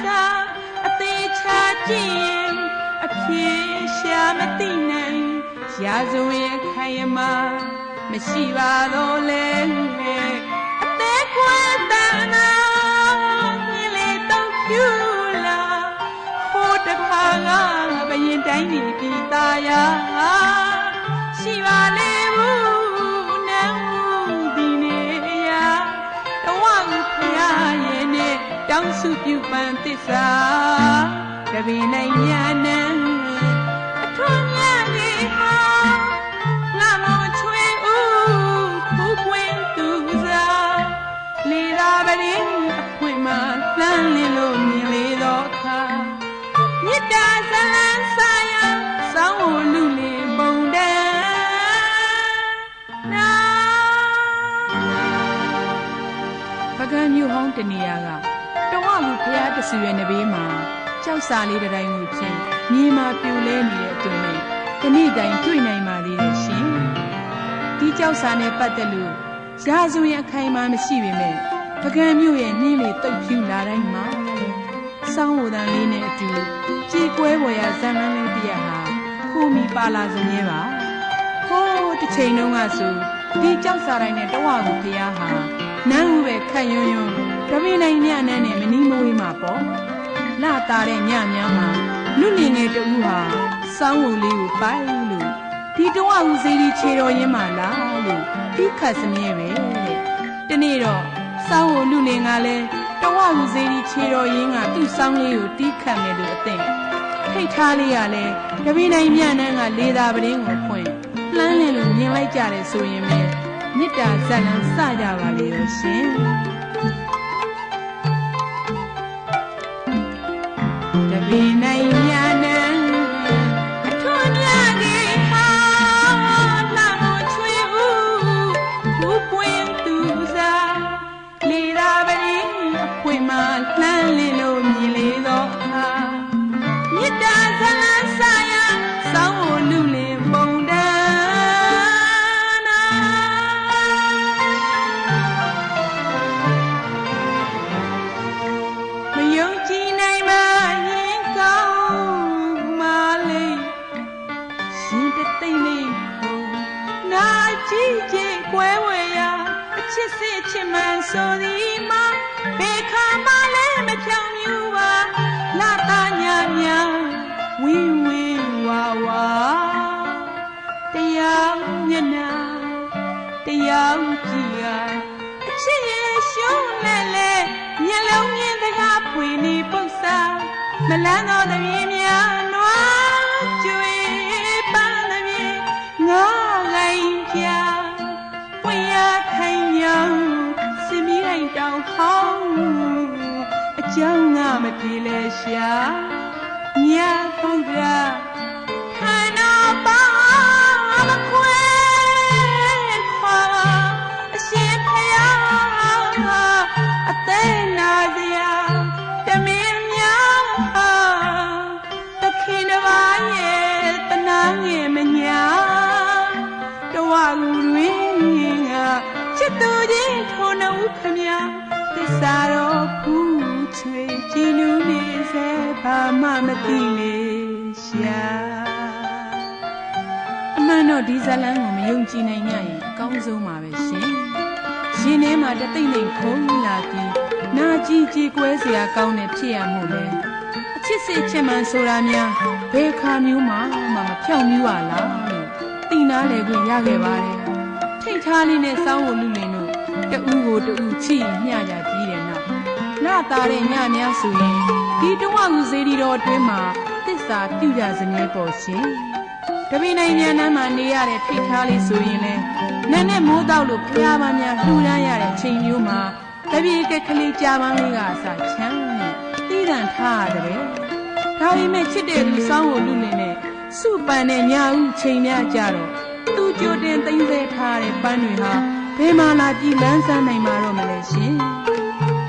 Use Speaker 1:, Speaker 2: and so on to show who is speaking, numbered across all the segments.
Speaker 1: စာအသေးချာကြည့်ရင်အဖြေရှာမသိနိုင်ရာဇဝင်ခိုင်မမရှိပါတော့လဲအသေးကွယ်တန်နာမြင်လေတော့ဖြူလာဟိုတခါကဘရင်တိုင်းနေပြီးသားရာရှိပါလေဘူးနန်းဦးဒီနေရာတဝဦးဖရာရဲ့နဲ့တောင်းစုပြုပန်သစ္စာတပင်နိုင်ညာနန်းအထွန်းမြတ်ကြီးဟာငါမချွေဦးဖူးခွင်သူစားလေသာပရင်းအခွင့်မှလှမ်းလင်းလို့မြင်လေတော့အခါမြစ်တာဇလန်းစာရစောင်းကိုလူလေပုံတန်းနာပကံမြို့ဟောင်းတနေရာကတဝလူဖျားတဆူရဲ့နဘေးမှာကြောက်စာလေးတိုင်းကိုချင်းမြေမှာပြိုလဲနေတဲ့အတွင်းနဲ့ဒီနေ့တိုင်းတွေ့နိုင်ပါသေးတယ်ရှင်ဒီကြောက်စာနဲ့ပတ်သက်လို့ရာဇဝင်အခိုင်အမာမရှိပေမဲ့ပကံမြို့ရဲ့နှင်းလေတုတ်ဖြူလာတိုင်းမှာစောင်းဝတန်လေးနဲ့အတူကြေကွဲပေါ်ရဇံလန်းလေးတရဟာခိုးမီပါလာစမြဲပါဟိုးတစ်ချိန်တုန်းကဆိုဒီကြောက်စာတိုင်းနဲ့တဝလူဖျားဟာနန်းဦးပဲခတ်ယွန်းယွန်းတပင်းနိုင်ညနန်းနဲ့မနီးမဝေးမှာပေါ့လာတာတဲ့ညများမှာလူလင်ငယ်တူဟာစောင်းဝုံလေးကိုပိုက်လို့ဒီတဝဦးစေးဒီခြေတော်ရင်းမှာလားလို့တီးခတ်စမြဲပဲတဲ့တနေ့တော့စောင်းဝုံလူလင်ကလည်းတဝဦးစေးဒီခြေတော်ရင်းကသူ့စောင်းလေးကိုတီးခတ်မယ်လို့အသိထိတ်ထားလေးကလည်းတပင်းနိုင်ညနန်းကလေသာပရင်းကိုဖွင့်လှမ်းလင်းလို့မြင်လိုက်ကြတယ်ဆိုရင်ပဲမြစ်တာဇက်လန်းစကြပါလေရောရှင်တပင်းနိုင်ညနန်းအထွန်းမြတ်ကြီးဟာလှမချွေဦးဘုပွင့်သူစားလေသာပရင်းအခွင့်မှလှမ်းလင်းလို့မြင်လေတော့အခါမြစ်တာဇလန်းစာရစောင်းကိုလူလင်ပုံတန်းနာမယုံကြည်နိုင်မှရင်ကောင်းမလေးရှင်တသိမ့်လေးနာကြည့်ကြည့်ကွဲဝဲရအချစ်စစ်ချစ်မှန်ဆိုသည်မှာဘေခါမလည်းမဖြောင်မြူပါလာတာညာညာဝင်းဝင်းဝါဝါတရားမျက်နာတရားကြည့်ရအချစ်ရဲ့ရှုံးလဲလဲမျက်လုံးမြင်တကားဖွေနေပု္ပ္ပာမလန်းတော်တပြင်းများနွားကျွေပန်းတပြင်းငါကိုင်ပြပွင့်ရခိုင်ညောင်းစင်မီတိုင်းတောင်ဟောင်းအကြောင်းငါမပြေလဲရှာညပုဒ္ဒရာခန္ဓာပါမခွဲခွာအရှင်ဖယားအသေးနာစရာတမင်းများဟာသခင်တစ်ပါးရဲ့တနာငယ်မညာတဝလူတွင်ကချစ်သူချင်းထိုနှုတ်ခမသစ္စာတော်ဖူးချွေကြည်နူးနေစေဘာမှမသိလေရှာအမှန်တော့ဒီဇလန်းကိုမယုံကြည်နိုင်ကြရင်အကောင်းဆုံးပါပဲရှင်ရင်ထဲမှာတသိမ့်သိမ့်ခုံလာပြီးနာကြည်ကြည်ကွဲစရာကောင်းတဲ့ဖြစ်ရမှုလဲအချစ်စစ်ချစ်မှန်ဆိုတာများဘယ်ခါမျိုးမှမဖြောင့်မြူးပါလားလို့သိနာလေခွင့်ရခဲ့ပါတယ်ထိတ်ထားလေးနဲ့စောင်းကိုလူလင်တို့တဦးကိုတဦးချိမျှကြပြီးတဲ့နောက်လာတာတဲ့ညများဆိုရင်ဒီတဝကူစေတီတော်အတွင်းမှာသစ္စာပြုကြစမြဲပေါ်ရှင်တပင်းနိုင်ညနန်းမှာနေရတဲ့ထိတ်ထားလေးဆိုရင်လဲနန်းနဲ့မိုးတောက်လို့ဖျားပန်းများလှူဒန်းရတဲ့ချိန်မျိုးမှာတပြေကက်ကလေးကြာပန်းလေးကအစချမ်းနဲ့တီးတန်ထားရတယ်ဒါပေမဲ့ချစ်တဲ့လူစောင်းကိုလူလင်နဲ့စုပန်တဲ့ညာဦးချိန်များကြတော့သူကြိုတင်သိမ့်ဆဲထားတဲ့ပန်းတွေဟာဘယ်မှလာကြည့်လန်းဆန်းနိုင်မှာတော့မလဲရှင်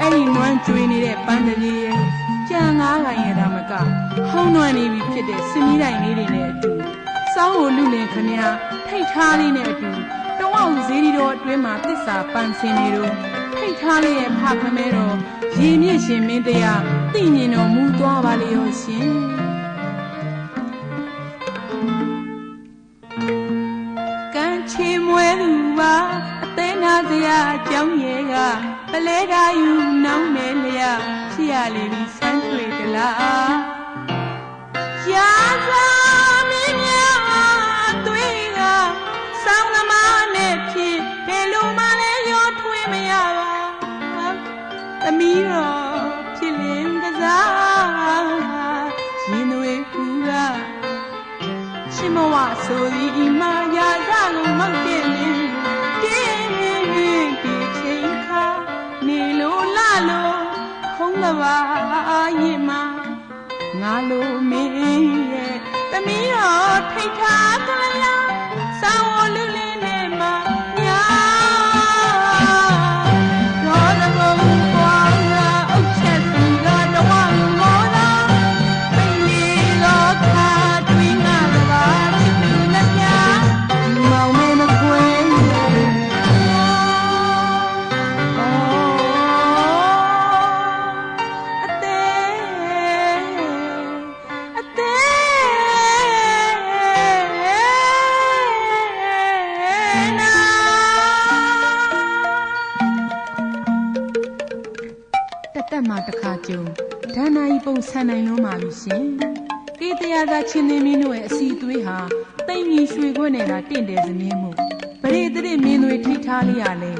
Speaker 1: အဲ့ဒီနွမ်းကျွေးနေတဲ့ပန်းတပြေရဲ့ကြံငါးခိုင်ရတာမကဟောင်းနွမ်းနေပြီဖြစ်တဲ့စင်ကြီးတိုင်လေးတွေနဲ့အတူစောင်းကိုလူလင်ခမထိတ်ထားလေးနဲ့အတူတဝေါ့ဈေးဒီတော်အတွင်းမှာသစ္စာပန်းစင်နေတော့ဖ ထိတ်ထားလေးရဲ့ဖခမဲတော်ရေမြင့်ရှင်မင်းတရားသိမြင်တော်မူသွားပါလေရောရှင်ကံချေမွဲသူပါအသေးနာစရာအကြောင်းရဲ့ကပလဲတာယူနောင်းနေလျာဖြစ်ရလေပြီဆန်းတွေ့တလားရာဇာမင်းများသွေးကဆောင်းသမားနဲ့ဖြစ်ဘယ်လိုမှလည်းရောထွေးမရပါသမီးတော်ဖြစ်လင်ကစားရင်တွေကူကရှင်မဝဆိုဒီမာရာဇာလုံးမောက်တဲ့လင်းတင်းဒီချိန်ခါနေလို့လာလို့ခုံးကပါရင်မှာငါလိုမင်းရဲ့သမီးတော်ထိတ်ထားကလေးဆောင်းဝလူလေးနဲ့မညာရောသဘုံပွားရာအုတ်ချက်စီကတော့ငေါ်တာပိန်လီတော့ခါတွင်းငါကပါချစ်သူနဲ့ပြမောင်မဲမခွေးတက်မှာတခါကြုံဒဏ္ဍာရီပုံဆန်နိုင်လုံးပါပြီရှင်ကေတရာသာချင်းသင်းမင်းတို့ရဲ့အစီအသွေးဟာတိမ်ကြီးရွှေခွက်နေတာတင့်တယ်စမြင်းမှုပရိသတိမင်းတွေထိထားလိုက်ရလဲ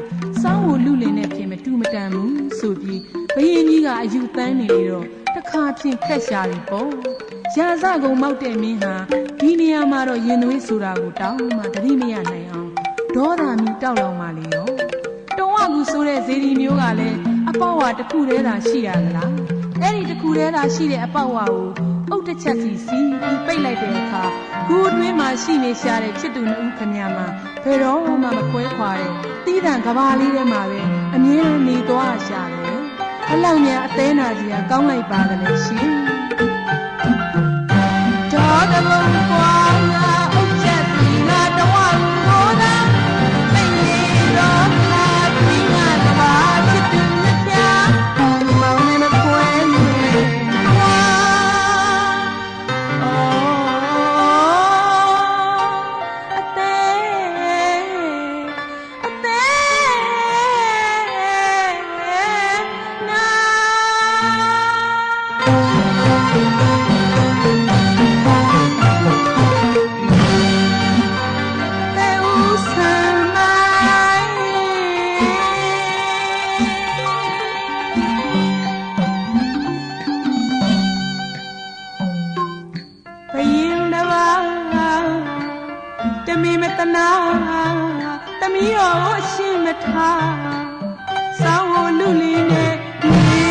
Speaker 1: စောင်းကိုလူလင်နဲ့ပြင်မတူမတန်ဘူးဆိုပြီးဘယင်းကြီးကအယူတန်းနေလေတော့တခါဖြင့်ခက်ရှာပြီပေါ့ရာဇကုံမောက်တဲ့မင်းဟာဒီနေရာမှာတော့ရင်သွေးဆိုတာကိုတောင်းမှတတိမရနိုင်အောင်ဒေါသမီတောက်လောင်ပါလေရောတုံးဝကူဆိုတဲ့ဇေဒီမျိုးကလည်းအပေါဝါတစ်ခုတည်းသာရှိရသလားအဲ့ဒီတစ်ခုတည်းသာရှိတဲ့အပေါဝါကိုအုတ်တစ်ချက်စီပြီးပိတ်လိုက်တဲ့အခါဂူအတွင်းမှာရှိနေရှာတဲ့ချစ်သူနှစ်ဦးခမညာမှာဘယ်တော့မှမခွဲခွာတဲ့တီးတံကဘာလေးထဲမှာပဲအမြဲနေသွားရှာတယ်အလောက်များအသေးနာကြီးကကောင်းလိုက်ပါတယ်ရှင်ဒေါ်တဘုံပွားရာအုတ်ချက်စီကတော့ငိုးတာပိန်နေတော့ခါပြီးငါကဘာချစ်သူနဲ့ပြမောင်နဲ့မခွဲဝါအသေးနာတနာသမီးတော်အရှင်မထားစောင်းကိုလူလေးနဲ့နေ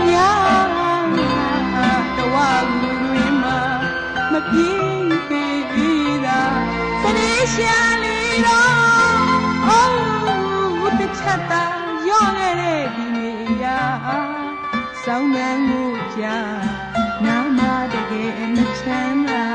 Speaker 1: ညာတော်ဝလူတွေမှာမပြေးသေးတာစနေရှာလေးတော့အိုးတစ်ချက်သာရော့ခဲ့တဲ့ဒီနေရာစောင်းနှံကိုကြာနာမတကယ်မချမ်းသာ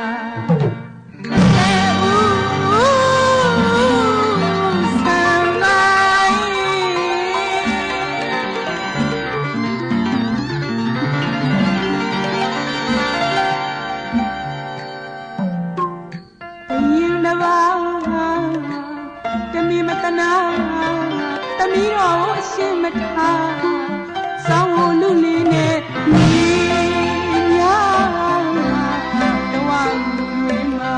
Speaker 1: သမီးတော်အရှင်မထားစောင်းကိုလူလေးနဲ့နေညာတော်ဝလူတွေမှာ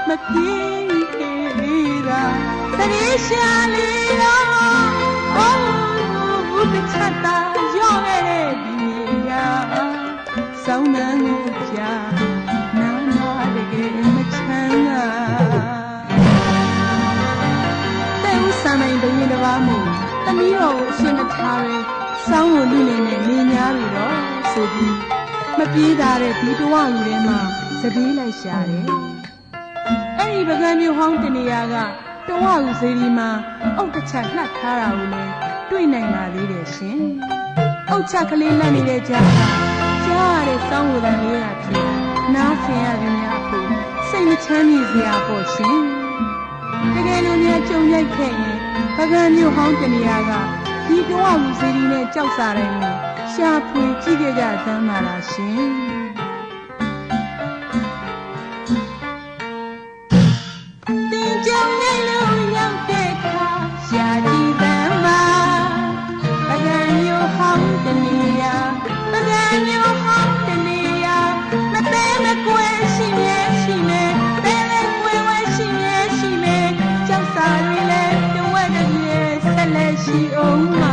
Speaker 1: မပြေးသေးတာသရေရှာလေးတော့အိုးတစ်ချက်သာရော့ခဲ့တဲ့ဒီရာစောင်းနှံကိုကြာနာမတကယ်မချမ်းသာဆံနိုင်တဲ့ရင်တစ်ပါးမို့သမီးတော်ကိုအရှင်မထားပဲစောင်းကိုလူလင်နဲ့နေညာပြီတော့ဆိုပြီးမပြေးတာတဲ့ဒီတဝလူထဲမှာစပြေးလိုက်ရှာတယ်အဲ့ဒီပကံမျိုးဟောင်းတနေရာကတဝလူစေဒီမှာအုတ်တစ်ချက်လှပ်ထားတာကိုလည်းတွေ့နိုင်ပါသေးတယ်ရှင်အုတ်ချက်ကလေးလှပ်နေတဲ့ကြားကကြားရတဲ့စောင်းကိုယ်တန်လေးရဖြစ်နားဆင်ရတဲ့များဖို့စိတ်မချမ်းမြေစရာပေါ့ရှင်တကယ်လို့များကြုံရိုက်ခဲ့ရင်ပကံမျိုးဟောင်းတနေရာက ဒီတော့ဝူစီရီနဲ့ကြောက်စာတိုင်းကိုရှာဖွေကြည့်ခဲ့ကြသမ်းပါလားရှင်တင်ကြောင်လေးလုံးရောက်တဲ့ခါရှာကြည့်သမ်းပါပကံမျိုးဟောင်းတနေရာပကံမျိုးဟောင်းတနေရာမသေးမကွယ်ရှိမြဲရှိမြဲတဲလဲကွယ်ဝဲရှိမြဲရှိမြဲကြောက်စာတွေလဲတဝက်တည်းဆက်လက်ရှိအောင်